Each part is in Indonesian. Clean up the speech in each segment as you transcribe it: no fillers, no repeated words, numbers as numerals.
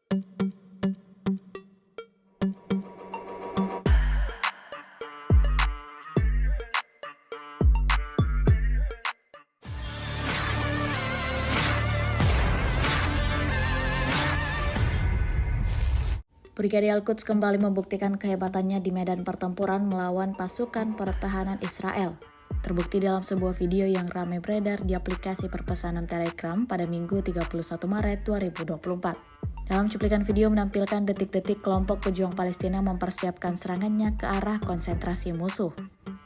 Brigadir Al-Quds kembali membuktikan kehebatannya di medan pertempuran melawan pasukan pertahanan Israel. Terbukti dalam sebuah video yang ramai beredar di aplikasi perpesanan Telegram pada Minggu 31 Maret 2024. Dalam cuplikan video menampilkan detik-detik kelompok pejuang Palestina mempersiapkan serangannya ke arah konsentrasi musuh,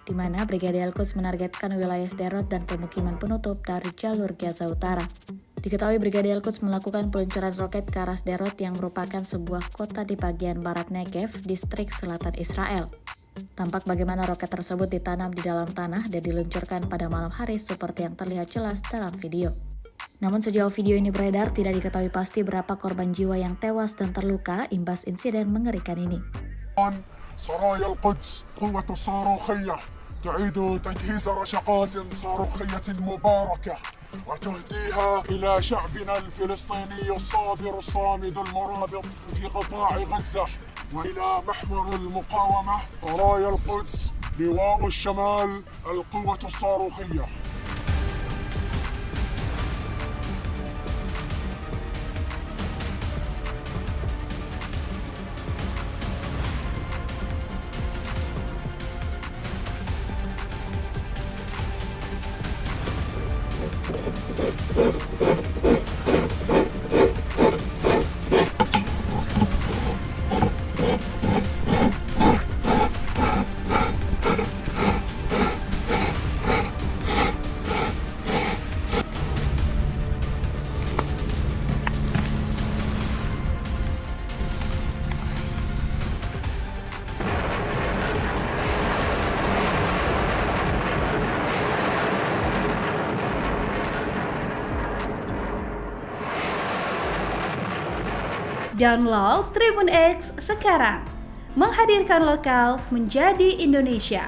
di mana Brigadir Al-Quds menargetkan wilayah Sderot dan pemukiman penutup dari jalur Gaza Utara. Diketahui Brigadir Al-Quds melakukan peluncuran roket ke arah Sderot yang merupakan sebuah kota di bagian barat Negev, distrik selatan Israel. Tampak bagaimana roket tersebut ditanam di dalam tanah dan diluncurkan pada malam hari seperti yang terlihat jelas dalam video. Namun sejauh video ini beredar, tidak diketahui pasti berapa korban jiwa yang tewas dan terluka imbas insiden mengerikan ini. سرايا القدس قوة الصاروخية تعيد تجهيز رشقات صاروخية مباركة وتهديها إلى شعبنا الفلسطيني الصابر الصامد المرابط في قطاع غزة وإلى محور المقاومة رايا القدس لواء الشمال القوة الصاروخية. Download Tribun X sekarang, menghadirkan lokal menjadi Indonesia.